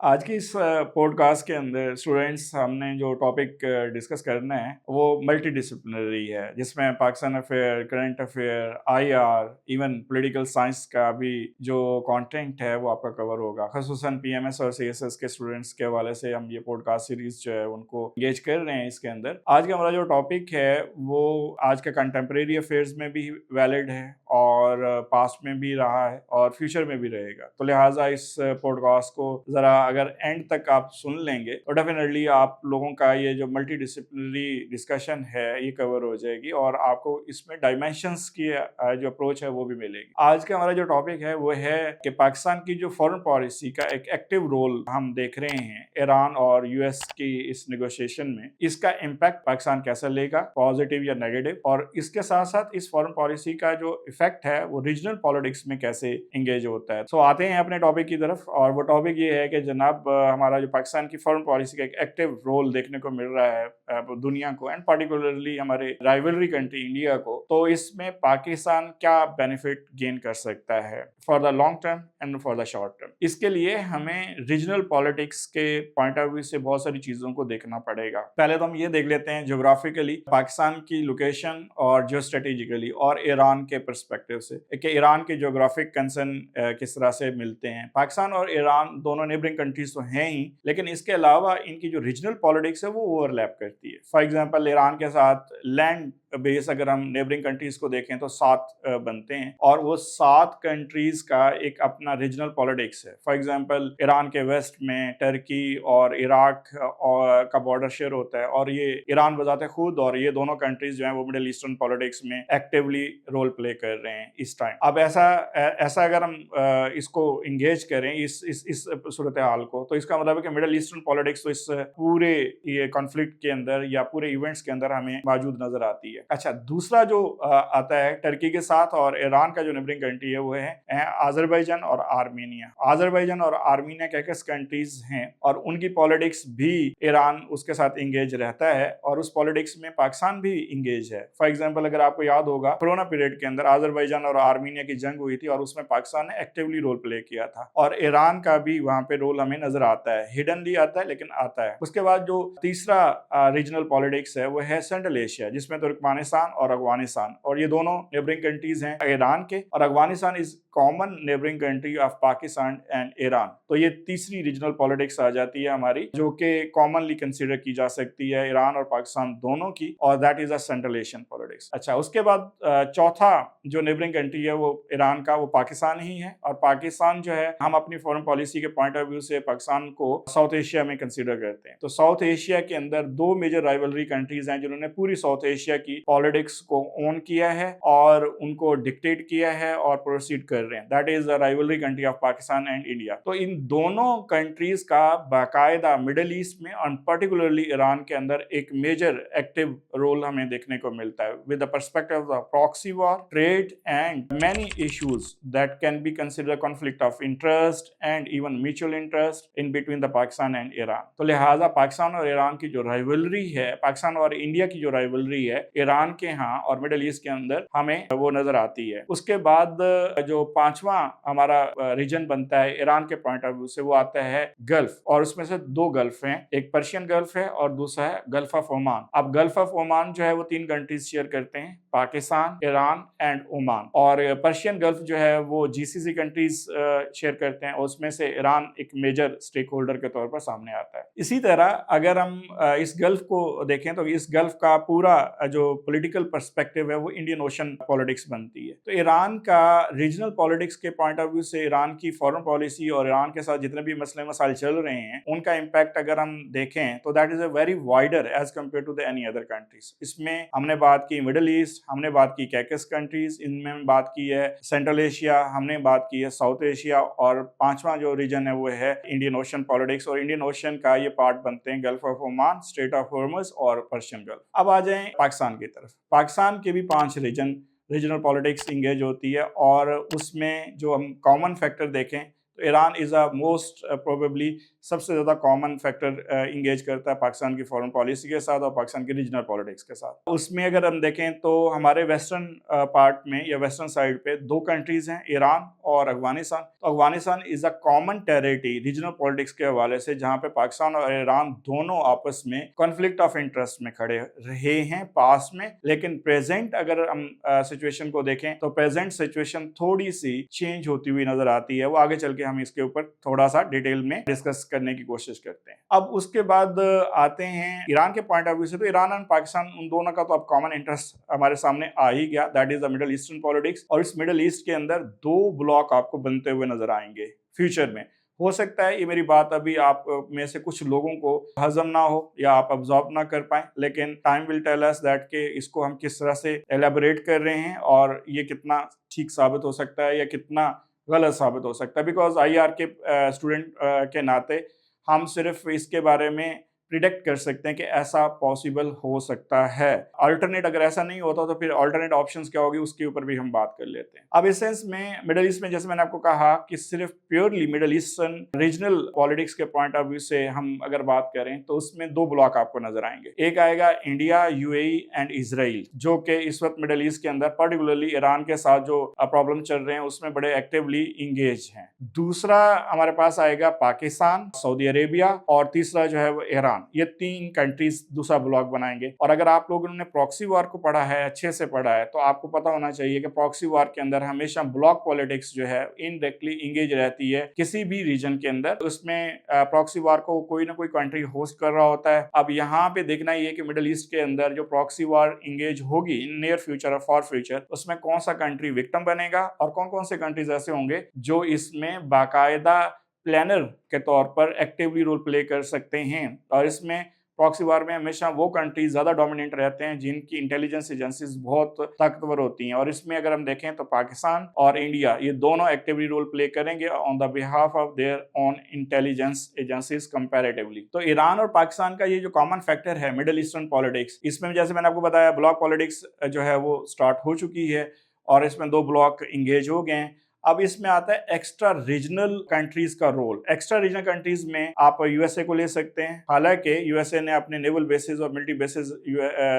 आज की इस पॉडकास्ट के अंदर स्टूडेंट्स हमने जो टॉपिक डिस्कस करना है वो मल्टी डिसिप्लिनरी है, जिसमें Pakistan affair, current affair, IR, even political science का भी जो कंटेंट है वो आपका कवर होगा। खसूसन पीएमएस और सीएसएस के स्टूडेंट्स के हवाले से हम ये पॉडकास्ट सीरीज जो है उनको एंगेज कर रहे हैं। इसके अंदर आज का हमारा जो टॉपिक है वो आज के कंटेम्प्रेरी अफेयर्स में भी वैलिड है और पास्ट में भी रहा है और फ्यूचर में भी रहेगा। तो लिहाजा इस पॉडकास्ट को ज़रा अगर एंड तक आप सुन लेंगे तो डेफिनेटली आप लोगों का ये जो मल्टी डिसिप्लिनरी डिस्कशन है ये कवर हो जाएगी और आपको इसमें डायमेंशंस की जो अप्रोच है वो भी मिलेगी। आज का हमारा जो टॉपिक है वो है कि पाकिस्तान की जो फॉरेन पॉलिसी का एक एक्टिव रोल हम देख रहे हैं ईरान और यूएस की इस नेगोशिएशन में, इसका इम्पैक्ट पाकिस्तान कैसा लेगा, पॉजिटिव या नेगेटिव, और इसके साथ साथ इस फॉरेन पॉलिसी का जो इफेक्ट है वो रीजनल पॉलिटिक्स में कैसे इंगेज होता है। सो आते हैं अपने टॉपिक की तरफ, और वो टॉपिक ये है कि जनाब हमारा जो पाकिस्तान की फॉरेन पॉलिसी का एक एक्टिव रोल देखने को मिल रहा है दुनिया को एंड पार्टिकुलरली हमारे राइवलरी कंट्री इंडिया को, तो इसमें पाकिस्तान क्या बेनिफिट गेन कर सकता है for the long term and for the short term. इसके लिए हमें रीजनल पॉलिटिक्स के पॉइंट ऑफ व्यू से बहुत सारी चीजों को देखना पड़ेगा। पहले तो हम ये देख लेते हैं ज्योग्राफिकली पाकिस्तान की लोकेशन और जो स्ट्रेटेजिकली और ईरान के परस्पेक्टिव से कि ईरान के ज्योग्राफिक कंसर्न किस तरह से मिलते हैं। पाकिस्तान और ईरान दोनों नेबरिंग कंट्रीज तो हैं ही, लेकिन इसके अलावा इनकी जो रीजनल पॉलिटिक्स है वो ओवरलैप करती है। फॉर एग्जांपल ईरान के साथ लैंड बेस अगर हम नेबरिंग कंट्रीज को देखें तो 7 बनते हैं और वो 7 कंट्रीज का एक अपना रीजनल पॉलिटिक्स है। फॉर एग्जांपल ईरान के वेस्ट में टर्की और इराक का बॉर्डर शेयर होता है और ये ईरान बजाते खुद और ये दोनों कंट्रीज जो हैं वो मिडिल ईस्टर्न पॉलिटिक्स में एक्टिवली रोल प्ले कर रहे हैं इस टाइम। अब ऐसा अगर हम इसको इंगेज करें इस सूरत हाल को, तो इसका मतलब है कि मिडिल ईस्टर्न पॉलिटिक्स तो इस पूरे ये कॉन्फ्लिक्ट के अंदर या पूरे इवेंट्स के अंदर हमें मौजूद नजर आती है। अच्छा, दूसरा जो आता है टर्की के साथ और ईरान का जो नेबरिंग कंट्री है वो है आज़रबाईजान और आर्मीनिया। आज़रबाईजान और आर्मीनिया कैकस कंट्रीज हैं और उनकी पॉलिटिक्स भी ईरान उसके साथ इंगेज रहता है और उस पॉलिटिक्स में पाकिस्तान भी इंगेज है। फॉर एग्जांपल अगर आपको याद होगा कोरोना पीरियड के अंदर आज़रबाईजान और आर्मीनिया की जंग हुई थी और उसमें पाकिस्तान ने एक्टिवली रोल प्ले किया था और ईरान का भी वहां पे रोल हमें नजर आता है, हिडनली आता है लेकिन आता है। उसके बाद जो तीसरा रीजनल पॉलिटिक्स है वो है सेंट्रल एशिया, जिसमें तुर्कमेनिस्तान और अफगानिस्तान, और ये दोनों नेबरिंग कंट्रीज हैं ईरान के, और Afghanistan is common neighbouring country of Pakistan and Iran. तो ये तीसरी रीजनल पॉलिटिक्स आ जाती है हमारी, जो कि कॉमनली कंसीडर की जा सकती है ईरान और पाकिस्तान दोनों की, और that is a central Asian politics. अच्छा, उसके बाद चौथा जो नेबरिंग कंट्री है वो ईरान का, वो पाकिस्तान ही है। और पाकिस्तान जो है, हम अपनी फॉरेन पॉलिसी के पॉइंट ऑफ व्यू से पाकिस्तान को साउथ एशिया में कंसीडर करते हैं। तो साउथ एशिया के अंदर 2 मेजर राइवलरी कंट्रीज हैं जिन्होंने पूरी साउथ एशिया की पॉलिटिक्स को ओन किया है और उनको डिक्टेट किया है और प्रोसीड कर रहे हैं। That is the rivalry country of Pakistan and India. तो इन दोनों कंट्रीज का बाकायदा मिडिल ईस्ट में और पर्टिकुलरली ईरान के अंदर एक मेजर एक्टिव रोल हमें देखने को मिलता है with the perspective of proxy war, trade and many issues that can be consider conflict of interest and even mutual interest in between the Pakistan and Iran. तो लिहाजा पाकिस्तान और ईरान की जो राइवलरी है, पाकिस्तान और इंडिया की जो राइवलरी है ईरान के यहाँ और मिडिल ईस्ट के अंदर हमें वो नजर आती है। उसके बाद जो पांचवा हमारा रीजन बनता है ईरान के पॉइंट ऑफ व्यू से, वो आता है गल्फ, और उसमें से 2 गल्फ हैं, एक पर्शियन गल्फ है और दूसरा है गल्फ ऑफ ओमान। अब गल्फ ऑफ ओमान जो है वो 3 कंट्रीज शेयर करते हैं, पाकिस्तान, ईरान एंड ओमान, और पर्शियन गल्फ जो है वो जीसीसी कंट्रीज शेयर करते हैं, उसमें से ईरान एक मेजर स्टेक होल्डर के तौर पर सामने आता है। इसी तरह अगर हम इस गल्फ को देखें तो इस गल्फ का पूरा जो पॉलिटिकल पर्सपेक्टिव है वो इंडियन ओशन पॉलिटिक्स बनती है। तो ईरान का रीजनल पॉलिटिक्स के पॉइंट ऑफ व्यू से ईरान की फॉरेन पॉलिसी और ईरान के साथ जितने भी मसले मसाइल चल रहे हैं उनका इम्पैक्ट अगर हम देखें तो that is a very wider edge compare to the any other countries. इसमें हमने बात की मिडिल ईस्ट, हमने बात की कैकस कंट्रीज, इनमें बात की है सेंट्रल एशिया, हमने बात की है साउथ एशिया, और पांचवा जो रीजन है वो है इंडियन ओशन पॉलिटिक्स, और इंडियन ओशन का ये पार्ट बनते हैं gulf of Oman, straight of Hormuz और पर्शियन गल्फ। अब आ जाएं पाकिस्तान की तरफ। पाकिस्तान के भी 5 रीजनल पॉलिटिक्स इंगेज होती है और उसमें जो हम कॉमन फैक्टर देखें तो Iran is a most probably सबसे ज़्यादा कॉमन फैक्टर इंगेज करता है पाकिस्तान की फॉरेन पॉलिसी के साथ और पाकिस्तान की रीजनल पॉलिटिक्स के साथ। उसमें अगर हम देखें तो हमारे वेस्टर्न पार्ट में या वेस्टर्न साइड पे दो कंट्रीज़ हैं, ईरान और अफगानिस्तान। तो Afghanistan is a common territory regional politics के हवाले से, जहाँ पे पाकिस्तान और ईरान दोनों आपस में कॉन्फ्लिक्ट ऑफ इंटरेस्ट में खड़े रहे हैं पास में। लेकिन प्रेजेंट अगर हम सिचुएशन को देखें तो प्रेजेंट सिचुएशन थोड़ी सी चेंज होती हुई नजर आती है। वो आगे चल के हम इसके ऊपर थोड़ा सा डिटेल में डिस्कस करने की कोशिश करते हैं। अब उसके बाद आते हैं ईरान के पॉइंट ऑफ व्यू से। तो ईरान और पाकिस्तान उन दोनों का तो अब कॉमन इंटरेस्ट हमारे सामने आ ही गया, that is the middle eastern politics. और इस मिडल ईस्ट के अंदर दो ब्लॉक आपको बनते हुए नजर आएंगे फ्यूचर में। हो सकता है ये मेरी बात अभी आप में से कुछ लोगों को हजम ना हो या आप अब्जॉर्ब ना कर पाए, लेकिन time will tell us that के इसको हम किस तरह से एलेबोरेट कर रहे हैं और ये कितना ठीक साबित हो सकता है या कितना गलत साबित हो सकता है। बिकॉज आईआर के स्टूडेंट के नाते हम सिर्फ इसके बारे में प्रिडिक्ट कर सकते हैं कि ऐसा पॉसिबल हो सकता है। अल्टरनेट अगर ऐसा नहीं होता तो फिर अल्टरनेट ऑप्शंस क्या होगी उसके ऊपर भी हम बात कर लेते हैं। अब इस सेंस में मिडिल ईस्ट में जैसे मैंने आपको कहा कि सिर्फ purely middle eastern regional politics के पॉइंट ऑफ व्यू से हम अगर बात करें तो उसमें दो ब्लॉक आपको नजर आएंगे। एक आएगा इंडिया, यूएई एंड इजराइल, जो कि इस वक्त मिडिल ईस्ट के अंदर पर्टिकुलरली ईरान के साथ जो प्रॉब्लम चल रहे हैं उसमें बड़े एक्टिवली इंगेज हैं। दूसरा हमारे पास आएगा पाकिस्तान, सऊदी अरेबिया और तीसरा जो है वो ईरान। ये तीन कंट्रीज दूसरा ब्लॉक बनाएंगे। और अगर आप लोगों ने प्रॉक्सी वार को पढ़ा है, अच्छे से पढ़ा है, तो आपको पता होना चाहिए कि प्रॉक्सी वार के अंदर हमेशा ब्लॉक पॉलिटिक्स जो है इनडायरेक्टली इंगेज रहती है किसी भी रीजन के अंदर। उसमें प्रॉक्सी वार को कोई ना कोई कंट्री होस्ट कर रहा होता है। अब यहाँ पे देखना ये कि मिडिल ईस्ट के अंदर जो प्रॉक्सी वार इंगेज होगी इन नियर फ्यूचर और फॉर फ्यूचर, उसमें कौन सा कंट्री विक्टिम बनेगा और कौन कौन से कंट्रीज ऐसे होंगे जो इसमें बाकायदा प्लानर के तौर पर एक्टिवली रोल प्ले कर सकते हैं। और इसमें प्रॉक्सी वार में हमेशा वो कंट्रीज ज्यादा डोमिनेंट रहते हैं जिनकी इंटेलिजेंस एजेंसीज बहुत ताकतवर होती हैं। और इसमें अगर हम देखें तो पाकिस्तान और इंडिया ये दोनों एक्टिवली रोल प्ले करेंगे on the behalf of their own intelligence agencies comparatively. तो ईरान और पाकिस्तान का ये जो कॉमन फैक्टर है मिडिल ईस्टर्न पॉलिटिक्स, इसमें जैसे मैंने आपको बताया ब्लॉक पॉलिटिक्स जो है वो स्टार्ट हो चुकी है और इसमें दो ब्लॉक इंगेज हो गए हैं। अब इसमें आता है एक्स्ट्रा रीजनल कंट्रीज का रोल। एक्स्ट्रा रीजनल कंट्रीज में आप यूएसए को ले सकते हैं। हालांकि यूएसए ने अपने नेवल बेसिस और मिलिट्री बेसिस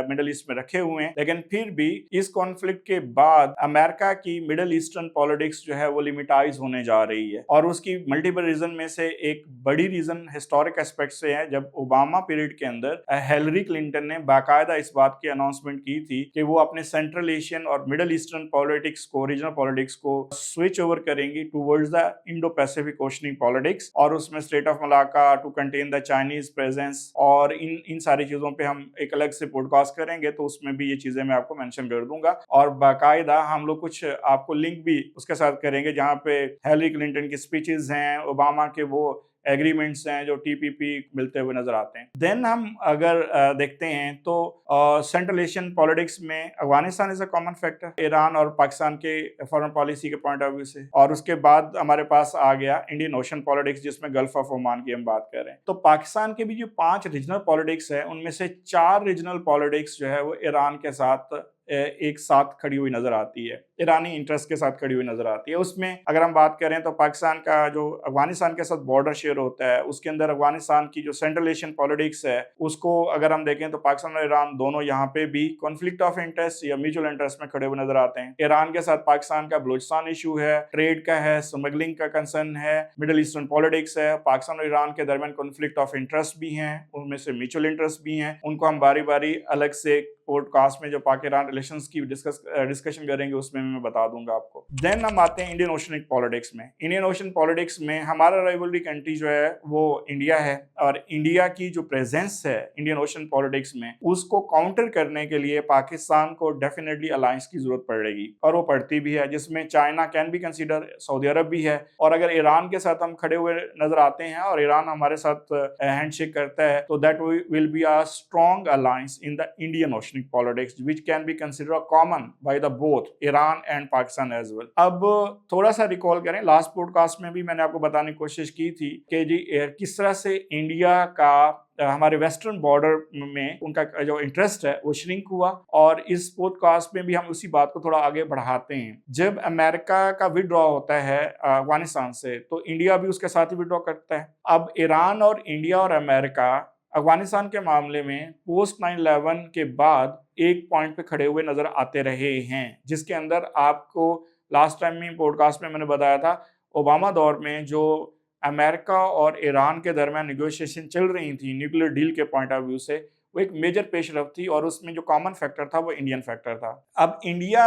मिडिल ईस्ट में रखे हुए हैं, लेकिन फिर भी इस कॉन्फ्लिक्ट के बाद अमेरिका की मिडिल ईस्टर्न पॉलिटिक्स जो है वो लिमिटाइज होने जा रही है। और उसकी मल्टीपल रीजन में से एक बड़ी रीजन हिस्टोरिक एस्पेक्ट से है। जब ओबामा पीरियड के अंदर हिलरी क्लिंटन ने बाकायदा इस बात की अनाउंसमेंट की थी कि वो अपने सेंट्रल एशियन और मिडिल ईस्टर्न पॉलिटिक्स को, रीजनल पॉलिटिक्स को स्विच ओवर करेंगी towards the Indo Pacific oceanic politics. और उसमें state of Malacca to contain the Chinese presence और इन सारी चीजों पे हम एक अलग से पॉडकास्ट करेंगे, तो उसमें भी ये चीजें मैं आपको मेंशन कर दूंगा। और बाकायदा हम लोग कुछ आपको लिंक भी उसके साथ करेंगे जहाँ पे हिलरी क्लिंटन की स्पीचेस हैं, ओबामा के वो एग्रीमेंट्स हैं जो टीपीपी मिलते हुए नजर आते हैं। देन हम अगर देखते हैं तो सेंट्रल एशियन पॉलिटिक्स में Afghanistan is a common factor Iran और पाकिस्तान के फॉरेन पॉलिसी के पॉइंट ऑफ व्यू से। और उसके बाद हमारे पास आ गया इंडियन ओशन पॉलिटिक्स जिसमें गल्फ ऑफ ओमान की हम बात कर रहे हैं। तो पाकिस्तान के भी जो 5 रीजनल पॉलिटिक्स है उनमें से 4 रीजनल पॉलिटिक्स जो है वो ईरान के साथ एक साथ खड़ी हुई नजर आती है, ईरानी इंटरेस्ट के साथ खड़ी हुई नजर आती है। उसमें अगर हम बात करें तो पाकिस्तान का जो अफगानिस्तान के साथ बॉर्डर शेयर होता है उसके अंदर अफगानिस्तान की जो सेंट्रल एशियन पॉलिटिक्स है उसको अगर हम देखें तो पाकिस्तान और ईरान दोनों यहाँ पे भी कॉन्फ्लिक्ट ऑफ इंटरेस्ट या म्यूचुअल इंटरेस्ट में खड़े हुए नजर आते हैं। ईरान के साथ पाकिस्तान का बलूचिस्तान इशू है, ट्रेड का है, स्मगलिंग का कंसर्न है, मिडिल ईस्टर्न पॉलिटिक्स है। पाकिस्तान और ईरान के दरमियान कॉन्फ्लिक्ट ऑफ इंटरेस्ट भी हैं, उनमें से म्यूचुअल इंटरेस्ट भी हैं। उनको हम बारी बारी अलग से पॉडकास्ट में जो पाक ईरान रिलेशंस की डिस्कशन करेंगे उसमें मैं बता दूंगा आपको। देन हम आते हैं इंडियन ओशनिक पॉलिटिक्स में। इंडियन ओशन पॉलिटिक्स में हमारा राइवलरी कंट्री जो है वो इंडिया है और इंडिया की जो प्रेजेंस है इंडियन ओशन पॉलिटिक्स में उसको काउंटर करने के लिए पाकिस्तान को डेफिनेटली अलायंस की जरूरत पड़ेगी और वो पड़ती भी है, जिसमें China can be consider, Saudi Arab भी है। और अगर ईरान के साथ हम खड़े हुए नजर आते हैं और ईरान हमारे साथ हैंडशेक करता है तो that will be a strong alliance in the Indian ocean oceanic politics which can be considered common by the both Iran and Pakistan as well. अब थोड़ा सा रिकॉल करें, लास्ट पॉडकास्ट में भी मैंने आपको बताने की कोशिश की थी कि जी किस तरह से इंडिया का हमारे वेस्टर्न बॉर्डर में उनका जो इंटरेस्ट है वो श्रिंक हुआ, और इस पॉडकास्ट में भी हम उसी बात को थोड़ा आगे बढ़ाते हैं। जब अमेरिका का विड्रॉ होता है अफगानिस्तान से, तो इंडिया भी उसके साथ ही विड्रॉ करता है। अब ईरान और इंडिया और अमेरिका अफगानिस्तान के मामले में पोस्ट 9/11 के बाद एक पॉइंट पे खड़े हुए नजर आते रहे हैं, जिसके अंदर आपको लास्ट टाइम में पॉडकास्ट में मैंने बताया था, ओबामा दौर में जो अमेरिका और ईरान के दरमियान नेगोशिएशन चल रही थी न्यूक्लियर डील के पॉइंट ऑफ व्यू से, वो एक मेजर पेशरफ थी, और उसमें जो कॉमन फैक्टर था वो इंडियन फैक्टर था। अब इंडिया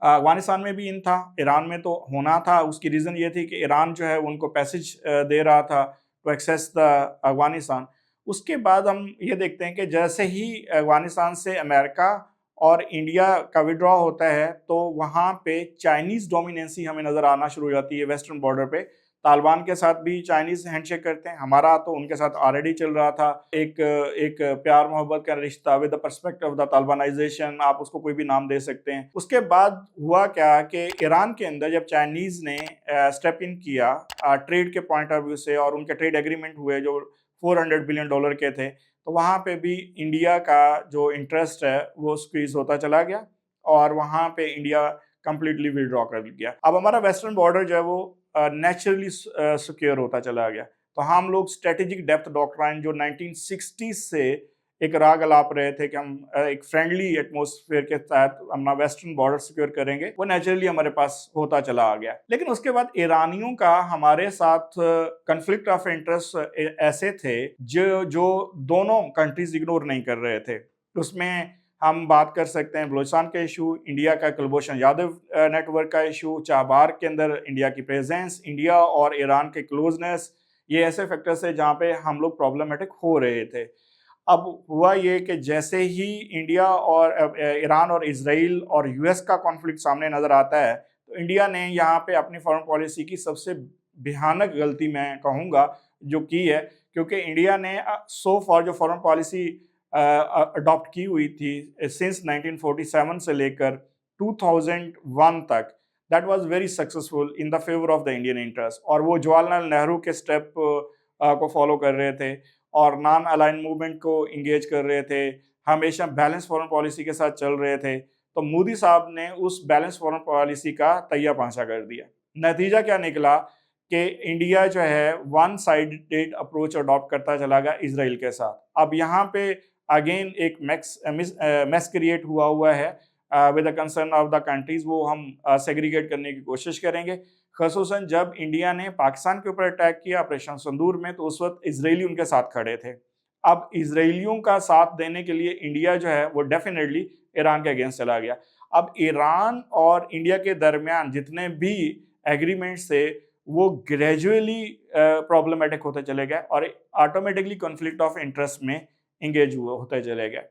अफगानिस्तान में भी इन था, ईरान में तो होना था। उसकी रीज़न ये थी कि ईरान जो है उनको पैसेज दे रहा था टू एक्सेस द अफगानिस्तान। उसके बाद हम ये देखते हैं कि जैसे ही अफगानिस्तान से अमेरिका और इंडिया का विड्रॉ होता है, तो वहाँ पे चाइनीज़ डोमिनेंसी हमें नज़र आना शुरू हो जाती है वेस्टर्न बॉर्डर पे। तालिबान के साथ भी चाइनीज़ हैंडशेक करते हैं, हमारा तो उनके साथ ऑलरेडी चल रहा था एक प्यार मोहब्बत का रिश्ता with the perspective of the Talibanization, आप उसको कोई भी नाम दे सकते हैं। उसके बाद हुआ क्या कि ईरान के अंदर जब चाइनीज़ ने स्टेप इन किया ट्रेड के पॉइंट ऑफ व्यू से, और उनके ट्रेड एग्रीमेंट हुए जो $400 बिलियन के थे, तो वहाँ पे भी इंडिया का जो इंटरेस्ट है वो स्क्वीज होता चला गया, और वहाँ पे इंडिया कंप्लीटली विड्रॉ कर गया। अब हमारा वेस्टर्न बॉर्डर जो है वो नेचुरली सिक्योर होता चला गया। तो हम लोग स्ट्रेटेजिक डेप्थ डॉक्ट्राइन जो 1960 से एक राग अलाप रहे थे कि हम एक फ्रेंडली एटमॉस्फेयर के तहत अपना वेस्टर्न बॉर्डर सिक्योर करेंगे, वो नेचुरली हमारे पास होता चला आ गया। लेकिन उसके बाद ईरानियों का हमारे साथ कन्फ्लिक्ट ऑफ इंटरेस्ट ऐसे थे जो दोनों कंट्रीज इग्नोर नहीं कर रहे थे। उसमें हम बात कर सकते हैं बलूचिस्तान का इशू, इंडिया का कुलभूषण यादव नेटवर्क का इशू, चाबार के अंदर इंडिया की प्रेजेंस, इंडिया और ईरान के क्लोजनेस, ये ऐसे फैक्टर्स है जहाँ पे हम लोग प्रॉब्लमेटिक हो रहे थे। अब हुआ ये कि जैसे ही इंडिया और ईरान और इजराइल और यूएस का कॉन्फ्लिक्ट सामने नज़र आता है, तो इंडिया ने यहाँ पे अपनी फॉरेन पॉलिसी की सबसे भयानक गलती मैं कहूँगा जो की है, क्योंकि इंडिया ने सो फॉर जो फॉरेन पॉलिसी अडॉप्ट की हुई थी सिंस 1947 से लेकर 2001 तक, that was very successful in the favour of the Indian interest, और वो जवाहरलाल नेहरू के स्टेप को फॉलो कर रहे थे और नॉन अलाइन मूवमेंट को इंगेज कर रहे थे, हमेशा बैलेंस फॉरेन पॉलिसी के साथ चल रहे थे। तो मोदी साहब ने उस बैलेंस फॉरेन पॉलिसी का तैया पांचा कर दिया। नतीजा क्या निकला कि इंडिया जो है वन साइडेड अप्रोच अडॉप्ट करता चला गया इसराइल के साथ। अब यहाँ पे अगेन एक मैस क्रिएट हुआ है with the concern of the countries, वो हम सेग्रीगेट करने की कोशिश करेंगे। खसूसन जब इंडिया ने पाकिस्तान के ऊपर अटैक किया ऑपरेशन संदूर में, तो उस वक्त इजरायली उनके साथ खड़े थे। अब इजरायलियों का साथ देने के लिए इंडिया जो है वो डेफिनेटली ईरान के अगेंस्ट चला गया। अब ईरान और इंडिया के दरमियान जितने भी एग्रीमेंट्स थे वो ग्रेजुअली प्रॉब्लमेटिक होते चले गए और ऑटोमेटिकली कॉन्फ्लिक्ट ऑफ इंटरेस्ट में इंगेज होते चले गए।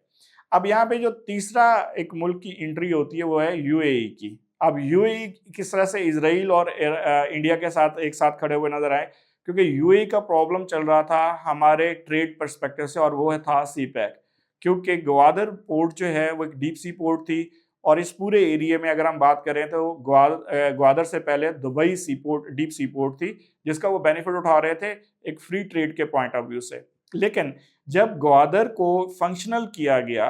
अब यहाँ पे जो तीसरा एक मुल्क की एंट्री होती है वो है यूएई की। अब यूएई किस तरह से इजराइल और इंडिया के साथ एक साथ खड़े हुए नजर आए, क्योंकि यूएई का प्रॉब्लम चल रहा था हमारे ट्रेड पर्सपेक्टिव से, और वो था सी पैक। क्योंकि ग्वादर पोर्ट जो है वो एक डीप सी पोर्ट थी, और इस पूरे एरिया में अगर हम बात करें तो ग्वादर से पहले दुबई सी पोर्ट डीप सी पोर्ट थी, जिसका वो बेनिफिट उठा रहे थे एक फ्री ट्रेड के पॉइंट ऑफ व्यू से। लेकिन जब ग्वादर को फंक्शनल किया गया,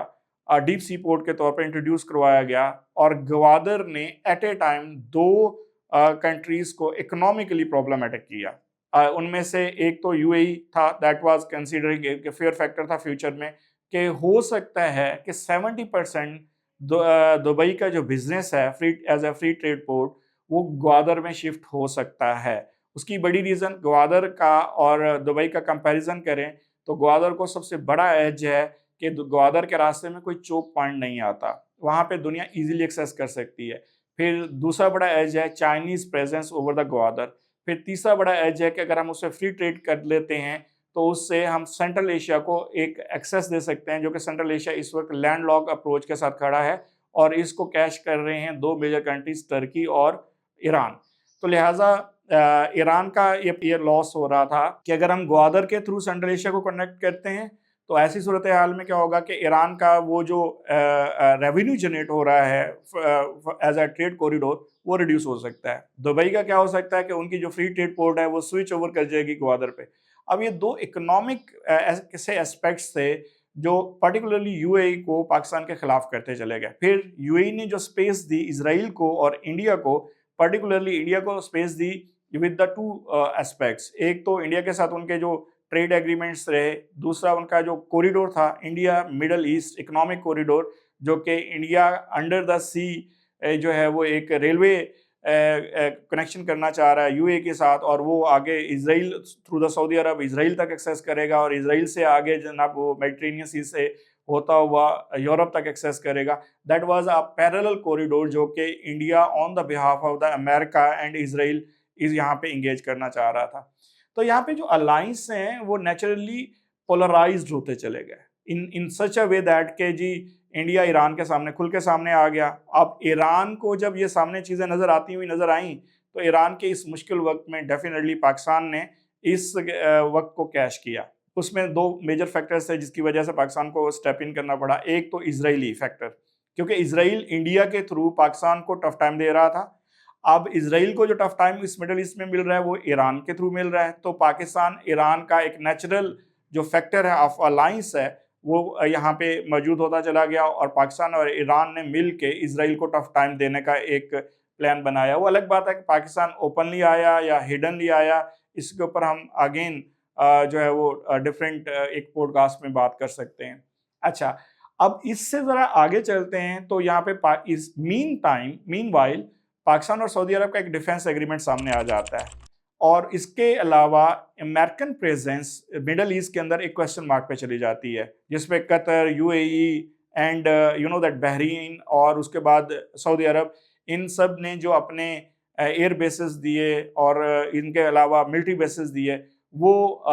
डीप सी पोर्ट के तौर पर इंट्रोड्यूस करवाया गया, और ग्वादर ने एट ए टाइम दो कंट्रीज को इकोनॉमिकली प्रॉब्लमेटिक किया। उनमें से एक तो यूएई था, that was considering a fair factor था फ्यूचर में कि हो सकता है कि 70% दुबई का जो बिजनेस है as a free trade port वो ग्वादर में शिफ्ट हो सकता है। उसकी बड़ी रीज़न ग्वादर का और दुबई का कंपैरिजन करें तो ग्वादर को सबसे बड़ा एज है कि ग्वादर के रास्ते में कोई चोक पॉइंट नहीं आता, वहाँ पे दुनिया इजीली एक्सेस कर सकती है। फिर दूसरा बड़ा एज है Chinese presence over the Gwadar. फिर तीसरा बड़ा एज है कि अगर हम उससे फ्री ट्रेड कर लेते हैं तो उससे हम सेंट्रल एशिया को एक एक्सेस दे सकते हैं, जो कि सेंट्रल एशिया इस वक्त लैंडलॉक अप्रोच के साथ खड़ा है और इसको कैश कर रहे हैं दो मेजर कंट्रीज टर्की और ईरान। तो लिहाजा ईरान का ये लॉस हो रहा था कि अगर हम ग्वादर के थ्रू सेंट्रल एशिया को कनेक्ट करते हैं तो ऐसी सूरत हाल में क्या होगा कि ईरान का वो जो रेवेन्यू जनरेट हो रहा है एज अ ट्रेड कॉरिडोर, वो रिड्यूस हो सकता है। दुबई का क्या हो सकता है कि उनकी जो फ्री ट्रेड पोर्ट है वो स्विच ओवर कर जाएगी ग्वादर पे। अब ये दो इकोनॉमिक ऐसे एस्पेक्ट्स थे जो पर्टिकुलरली यूएई को पाकिस्तान के खिलाफ करते चले गए। फिर यूएई ने जो स्पेस दी इसराइल को और इंडिया को, पर्टिकुलरली इंडिया को space the with the two aspects. एक तो इंडिया के साथ उनके जो ट्रेड एग्रीमेंट्स रहे, दूसरा उनका जो कॉरिडोर था India middle east economic corridor, जो कि इंडिया अंडर द सी जो है वो एक रेलवे कनेक्शन करना चाह रहा है यूए के साथ, और वो आगे Israel through the Saudi Arab Israel तक एक्सेस करेगा, और इसराइल से आगे जनाब वो मेडिटेरेनियन सी से होता हुआ यूरोप तक एक्सेस करेगा। That was a parallel corridor जो कि India on the behalf of the America and Israel इस यहाँ पे इंगेज करना चाह रहा था। तो यहाँ पे जो अलायंस हैं वो नेचुरली पोलराइज्ड होते चले गए इन सच अ वे दैट के जी इंडिया ईरान के सामने खुल के सामने आ गया। अब ईरान को जब ये सामने चीज़ें नज़र आती हुई नज़र आई, तो ईरान के इस मुश्किल वक्त में डेफिनेटली पाकिस्तान ने इस वक्त को कैश किया। उसमें दो मेजर फैक्टर्स थे जिसकी वजह से पाकिस्तान को स्टेप इन करना पड़ा। एक तो इजरायली फैक्टर, क्योंकि इसराइल इंडिया के थ्रू पाकिस्तान को टफ टाइम दे रहा था। अब इसराइल को जो टफ टाइम इस मिडल ईस्ट में मिल रहा है वो ईरान के थ्रू मिल रहा है, तो पाकिस्तान ईरान का एक नेचुरल जो फैक्टर है ऑफ अलायंस है वो यहाँ पे मौजूद होता चला गया, और पाकिस्तान और ईरान ने मिल के इसराइल को टफ टाइम देने का एक प्लान बनाया। वो अलग बात है कि पाकिस्तान ओपनली आया या हिडनली आया, इसके ऊपर हम अगेन जो है वो डिफरेंट एक पॉडकास्ट में बात कर सकते हैं। अच्छा, अब इससे ज़रा आगे चलते हैं तो यहाँ पे इस मीन वाइल पाकिस्तान और सऊदी अरब का एक डिफेंस एग्रीमेंट सामने आ जाता है, और इसके अलावा अमेरिकन प्रेजेंस मिडल ईस्ट के अंदर एक क्वेश्चन मार्क पे चली जाती है, जिसपे Qatar, UAE and you know that Bahrain और उसके बाद सऊदी अरब, इन सब ने जो अपने एयर बेसिस दिए और इनके अलावा मिलिट्री बेसिस दिए, वो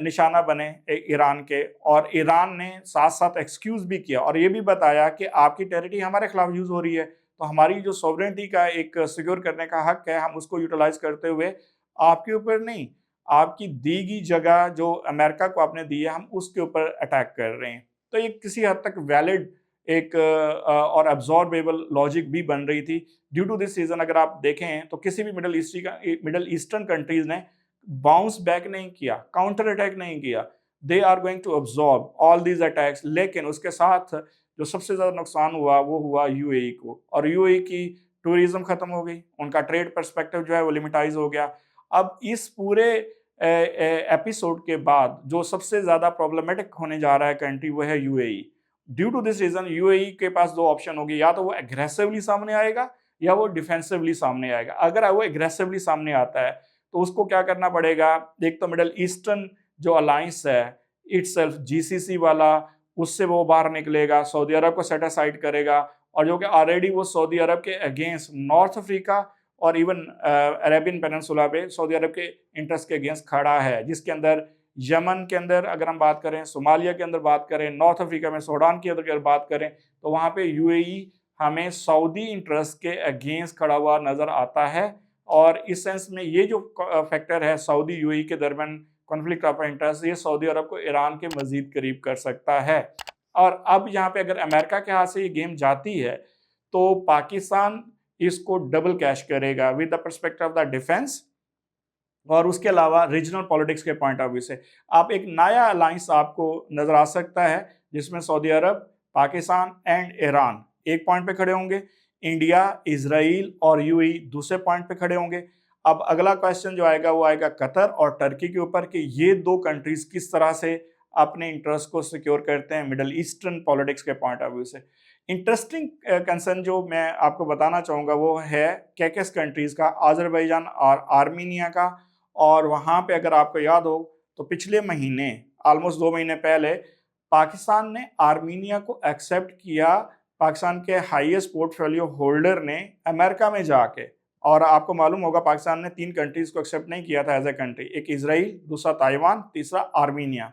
निशाना बने ईरान के, और ईरान ने साथ साथ एक्सक्यूज भी किया और ये भी बताया कि आपकी टेरिटरी हमारे खिलाफ यूज हो रही है, तो हमारी जो सॉवरेनिटी का एक सिक्योर करने का हक है, हम उसको यूटिलाइज करते हुए आपके ऊपर नहीं, आपकी दी गई जगह जो अमेरिका को आपने दी है, हम उसके ऊपर अटैक कर रहे हैं। तो ये किसी हद तक वैलिड एक और अब्जॉर्बेबल लॉजिक भी बन रही थी। ड्यू टू दिस रीजन अगर आप देखें तो किसी भी मिडल ईस्टर्न कंट्रीज ने बाउंस बैक नहीं किया, काउंटर अटैक नहीं किया। They are going to absorb all these attacks, लेकिन उसके साथ जो सबसे ज्यादा नुकसान हुआ वो हुआ यूएई को, और यूएई की टूरिज्म खत्म हो गई, उनका ट्रेड पर्सपेक्टिव जो है वो लिमिटाइज हो गया। अब इस पूरे एपिसोड के बाद जो सबसे ज्यादा प्रॉब्लमेटिक होने जा रहा है कंट्री वो है UAE. Due to this reason UAE के पास दो ऑप्शन होगी, या तो वो एग्रेसिवली सामने आएगा या वो डिफेंसिवली सामने आएगा। अगर वो एग्रेसिवली सामने आता है तो उसको क्या करना पड़ेगा, एक तो मिडल ईस्टर्न जो अलायंस है इटसेल्फ जीसीसी वाला, उससे वो बाहर निकलेगा, सऊदी अरब को सेट असाइड करेगा, और जो कि ऑलरेडी वो सऊदी अरब के अगेंस्ट नॉर्थ अफ्रीका और इवन अरेबियन पेनिनसुला पे सऊदी अरब के इंटरेस्ट के अगेंस्ट खड़ा है, जिसके अंदर यमन के अंदर अगर हम बात करें, सोमालिया के अंदर बात करें, नॉर्थ अफ्रीका में सूडान की अगर बात करें, तो वहाँ पे यूएई हमें सऊदी इंटरेस्ट के अगेंस्ट खड़ा हुआ नजर आता है। और इस सेंस में ये जो फैक्टर है सऊदी यूएई के दरमियान कॉन्फ्लिक्ट ऑफ इंटरेस्ट, ये सऊदी अरब को ईरान के मजीद करीब कर सकता है। और अब यहाँ पे अगर अमेरिका के हाथ से ये गेम जाती है तो पाकिस्तान इसको डबल कैश करेगा with the perspective of the defence, और उसके अलावा रीजनल पॉलिटिक्स के पॉइंट ऑफ व्यू से आप एक नया अलायंस आपको नजर आ सकता है, जिसमें Saudi Arab, Pakistan and Iran एक पॉइंट पे खड़े होंगे, इंडिया, इजराइल और यूएई दूसरे पॉइंट पे खड़े होंगे। अब अगला क्वेश्चन जो आएगा वो आएगा कतर और टर्की के ऊपर कि ये दो कंट्रीज किस तरह से अपने इंटरेस्ट को सिक्योर करते हैं मिडल ईस्टर्न पॉलिटिक्स के पॉइंट ऑफ व्यू से। इंटरेस्टिंग कंसर्न जो मैं आपको बताना चाहूँगा वो है कैकेस कंट्रीज का, अजरबैजान और आर्मीनिया का। और वहाँ पे अगर आपको याद हो तो पिछले महीने ऑलमोस्ट 2 महीने पहले पाकिस्तान ने आर्मीनिया को एक्सेप्ट किया, पाकिस्तान के हाईएस्ट पोर्टफोलियो होल्डर ने अमेरिका में जाके। और आपको मालूम होगा पाकिस्तान ने 3 कंट्रीज को एक्सेप्ट नहीं किया था एज ए कंट्री, एक इसराइल, दूसरा ताइवान, तीसरा आर्मीनिया।